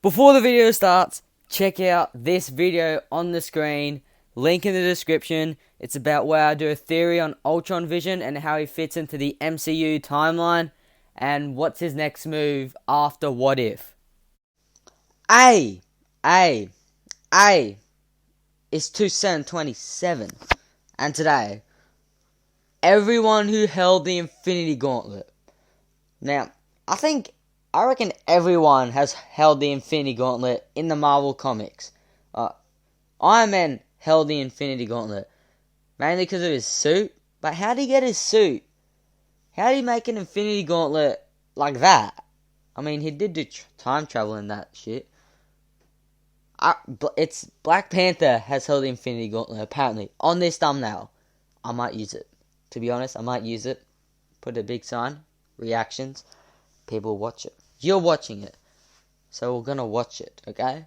Before the video starts, check out this video on the screen, link in the description. It's about where I do a theory on Ultron Vision and how he fits into the MCU timeline, and what's his next move after What If. It's 2727, and today, everyone who held the Infinity Gauntlet. Now, I reckon everyone has held the Infinity Gauntlet in the Marvel Comics. Iron Man held the Infinity Gauntlet, mainly because of his suit. But how did he get his suit? How did he make an Infinity Gauntlet like that? I mean, he did do time travel in that shit. It's Black Panther has held the Infinity Gauntlet, apparently, on this thumbnail. I might use it. To be honest, I might use it. Put a big sign. Reactions. People watch it. You're watching it. So we're gonna watch it, okay?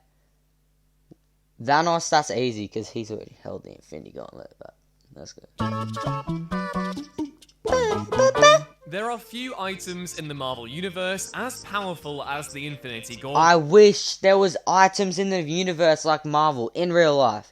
Thanos, that's easy, because he's already held the Infinity Gauntlet, but that's good. There are few items in the Marvel Universe as powerful as the Infinity Gauntlet. I wish there was items in the universe like Marvel, in real life.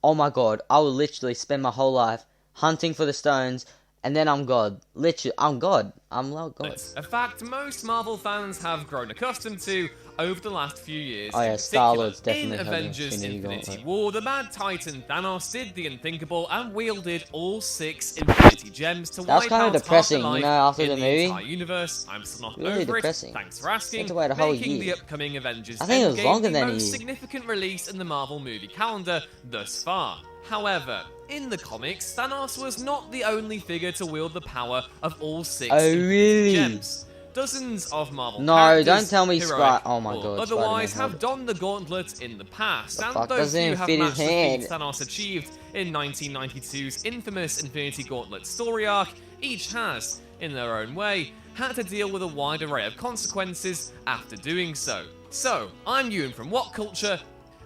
Oh my god, I would literally spend my whole life hunting for the stones, and then I'm God. Literally, I'm God. I'm like God. A fact most Marvel fans have grown accustomed to over the last few years. Oh yeah, Star-Lord's definitely in Avengers Infinity War, the Mad Titan Thanos did the unthinkable and wielded all 6 Infinity Gems to wipe kind of out depressing, half the you know, life after in the movie. entire universe. I'm still not Really over depressing. it. Thanks for asking. Had to wait a whole Making year. the upcoming Avengers I think it was Endgame longer the than a most year. significant release in the Marvel movie calendar thus far. However, in the comics, Thanos was not the only figure to wield the power of all 6 Infinity Gems. Dozens of Marvel characters, don't tell me heroic Oh my or god, otherwise, Spider-Man have donned the gauntlet in the past, and fuck those doesn't who it have fit his matched the hand? feats Thanos achieved in 1992's infamous Infinity Gauntlet story arc, each has, in their own way, had to deal with a wide array of consequences after doing so. So, I'm Ewan from What Culture,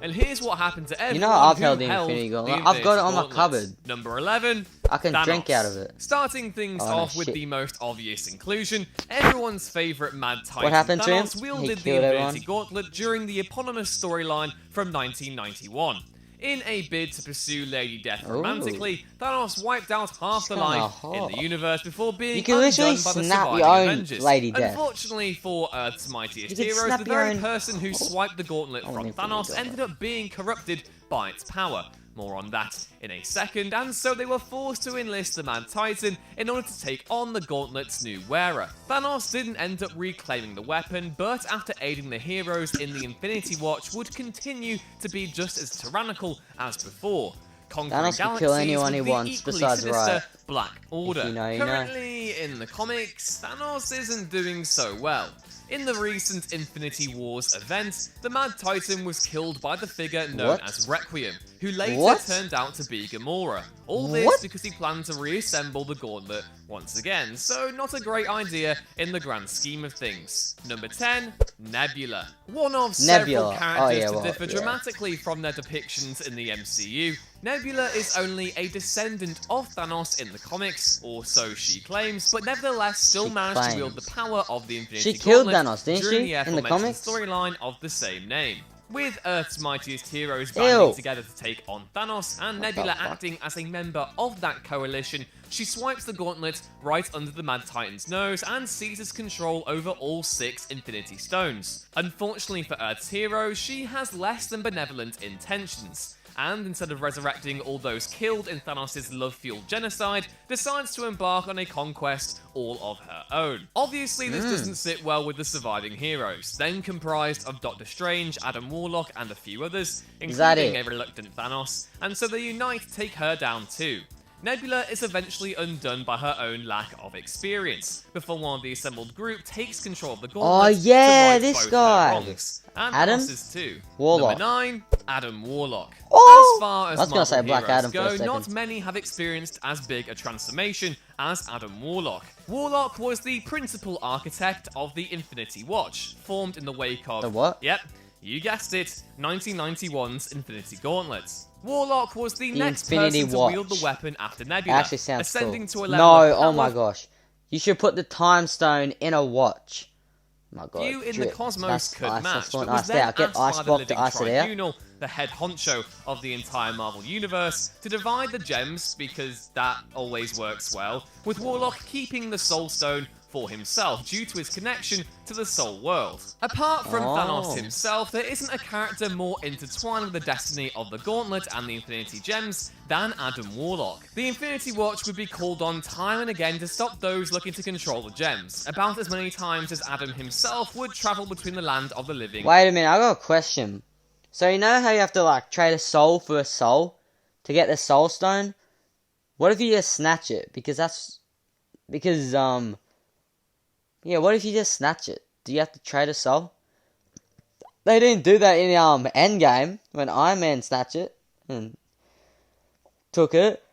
and here's what happened to everyone I've who held the held Infinity the Gauntlet. I've got it on my Gauntlet. cupboard. Number 11. I can Thanos. drink out of it. Starting things Oh, no, off with shit. the most obvious inclusion, everyone's favourite Mad Titan What happened to him? Thanos He wielded the killed Infinity everyone. Gauntlet during the eponymous storyline from 1991. In a bid to pursue Lady Death romantically, Thanos wiped out half the life in the universe before being You can literally undone by the snap surviving your own Avengers. Lady Death. Unfortunately for Earth's mightiest You can heroes, snap the your very own- person who swiped the gauntlet from Infinity Thanos Gauntlet. ended up being corrupted by its power. More on that in a second, and so they were forced to enlist the Mad Titan in order to take on the Gauntlet's new wearer. Thanos didn't end up reclaiming the weapon, but after aiding the heroes in the Infinity Watch, would continue to be just as tyrannical as before. Conquering Thanos can galaxies kill anyone he with the wants equally besides sinister Riot. Black Order. you know, you know. Currently, in the comics, Thanos isn't doing so well. In the recent Infinity Wars event, the Mad Titan was killed by the figure known as Requiem, who later turned out to be Gamora. All this because he planned to reassemble the gauntlet once again, so not a great idea in the grand scheme of things. Number 10, Nebula. One of several characters to differ dramatically from their depictions in the MCU, Nebula is only a descendant of Thanos in the comics, or so she claims, but nevertheless still managed to wield the power of the Infinity Gauntlet. She killed Thanos, didn't during she? the In the comics? storyline of the same name. With Earth's mightiest heroes banding together to take on Thanos, and Nebula acting as a member of that coalition, she swipes the gauntlet right under the Mad Titan's nose and seizes control over all 6 Infinity Stones. Unfortunately for Earth's heroes, she has less than benevolent intentions, and instead of resurrecting all those killed in Thanos' love-fueled genocide, decides to embark on a conquest all of her own. Obviously, this doesn't sit well with the surviving heroes, then comprised of Doctor Strange, Adam Warlock, and a few others, including a reluctant Thanos, and so they unite to take her down too. Nebula is eventually undone by her own lack of experience, before one of the assembled group takes control of the gauntlet to right this both guy. their wrongs. And Adam? Thanos' too. Warlock. Number 9, Adam Warlock. Oh! As far as I was gonna Marvel say Black heroes Adam for a go, second. not many have experienced as big a transformation as Adam Warlock. Warlock was the principal architect of the Infinity Watch, formed in the wake of... The what? Yep, you guessed it, 1991's Infinity Gauntlet. Warlock was the next Infinity person to Watch. wield the weapon after Nebula, Actually sounds ascending cool. to a level No, of oh my power. gosh. You should put the time stone in a watch. my god. Few in the drip. cosmos That's could ice. match, That's but one was ice then there. Get asked by ice the block living to ice it out. tribunal, the head honcho of the entire Marvel Universe, to divide the gems, because that always works well, with Warlock keeping the Soul Stone for himself due to his connection to the Soul World. Apart from Thanos himself, there isn't a character more intertwined with the destiny of the Gauntlet and the Infinity Gems than Adam Warlock. The Infinity Watch would be called on time and again to stop those looking to control the gems, about as many times as Adam himself would travel between the land of the living. Wait a minute, I got a question. So you know how you have to like trade a soul for a soul to get the Soul Stone? What if you just snatch it? Yeah, what if you just snatch it? Do you have to trade a soul? They didn't do that in Endgame when Iron Man snatched it and took it.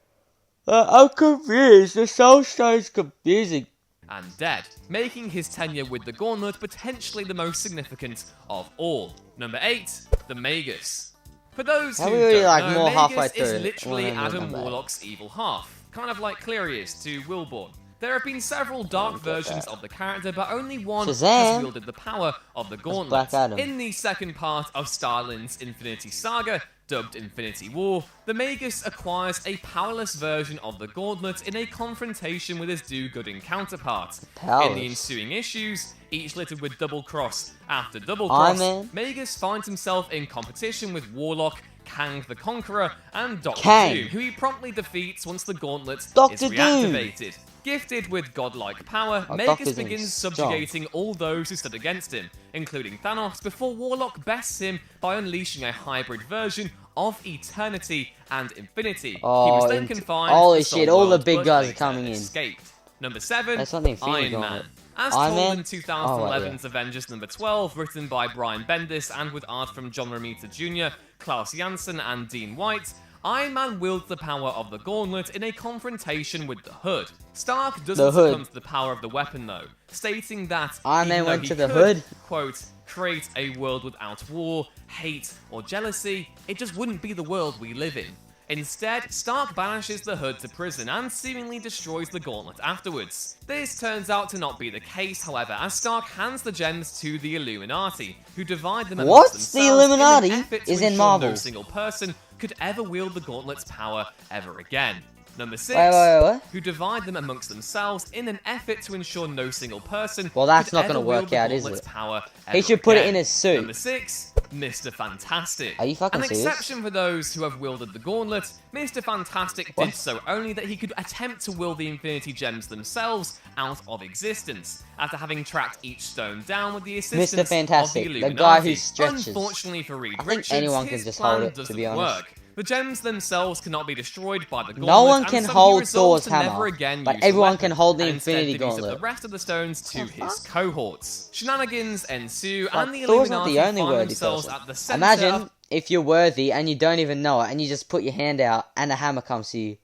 I'm confused. The Soul Stone's confusing. And dead, making his tenure with the Gauntlet potentially the most significant of all. Number 8, the Magus. For those who don't know, Magus is literally Adam Warlock's evil half, kind of like Cleary is to Wilborn. There have been several dark versions of the character, but only one has wielded the power of the Gauntlet. In the second part of Starlin's Infinity Saga, dubbed Infinity War, the Magus acquires a powerless version of the Gauntlet in a confrontation with his do-gooding counterpart. In the ensuing issues, each littered with double-cross after double-cross, Magus finds himself in competition with Warlock, Kang the Conqueror, and Doctor Doom, who he promptly defeats once the Gauntlet is reactivated. Gifted with godlike power, Magus begins subjugating all those who stood against him, including Thanos, before Warlock bests him by unleashing a hybrid version of Eternity and Infinity. He was then confined to the Soul all World, the big but guys are later coming in. escaped. Number 7, Iron Man. As told in 2011's Avengers number 12, written by Brian Bendis and with art from John Romita Jr., Klaus Janson and Dean White, Iron Man wields the power of the Gauntlet in a confrontation with the Hood. Stark doesn't succumb to the power of the weapon though, stating that Iron Man went to the could, Hood, quote, create a world without war, hate, or jealousy, it just wouldn't be the world we live in. Instead, Stark banishes the Hood to prison and seemingly destroys the Gauntlet afterwards. This turns out to not be the case, however, as Stark hands the gems to the Illuminati, who divide them amongst themselves. The Illuminati in an effort is to in ensure Marvel. no single person could ever wield the Gauntlet's power ever again. Number 6, who divide them amongst themselves in an effort to ensure no single person. Well, that's could not going to ever work wield the out, is Gauntlet's it? Power He ever should put it again. in his suit. Number 6, Mr. Fantastic. Are you fucking An serious? exception for those who have wielded the Gauntlet, Mr. Fantastic did so only that he could attempt to wield the Infinity Gems themselves out of existence, after having tracked each stone down with the assistance Mr. Fantastic, of the the Illuminati. guy who stretches. Unfortunately for Reed I think Richards, anyone can his just plan hold it, to doesn't be honest. work. The gems themselves cannot be destroyed by the Gauntlet, No one and can so he hold resolves Thor's to hammer, never again but use the everyone weapon, can hold the and instead Infinity divvies up Gauntlet. the rest of the stones to his cohorts. Shenanigans ensue, But and the Thor's not Illuminati the only find worthy themselves person. at the center Imagine of if you're worthy and you don't even know it, and you just put your hand out and a hammer comes to you.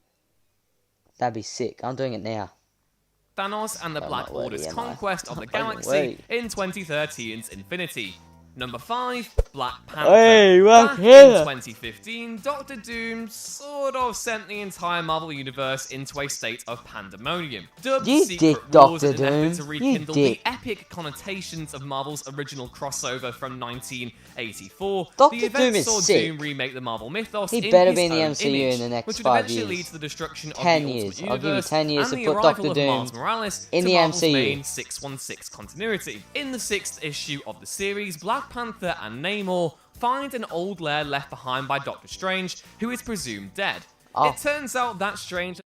That'd be sick. I'm doing it now. Thanos and the Black Order's conquest of the Fucking galaxy in 2013's Infinity. Number 5, Black Panther. Hey, Back here. in 2015, Doctor Doom sort of sent the entire Marvel Universe into a state of pandemonium. Dubbed You Secret dick, Wars Dr. in an effort Doom. to You rekindle the dick. epic connotations of Marvel's original crossover from 1984. Dr. The event Doom is saw sick. Doom remake the Marvel mythos He in better his be in the own MCU image, in the next which would 5 eventually years. lead to the destruction of 10 the years. Ultimate I'll give you Universe 10 years and to the put arrival Dr. of Doom Miles Morales in to the Marvel's MCU. main 616 continuity. In the 6th issue of the series, Black Panther and Namor find an old lair left behind by Doctor Strange, who is presumed dead. It turns out that Strange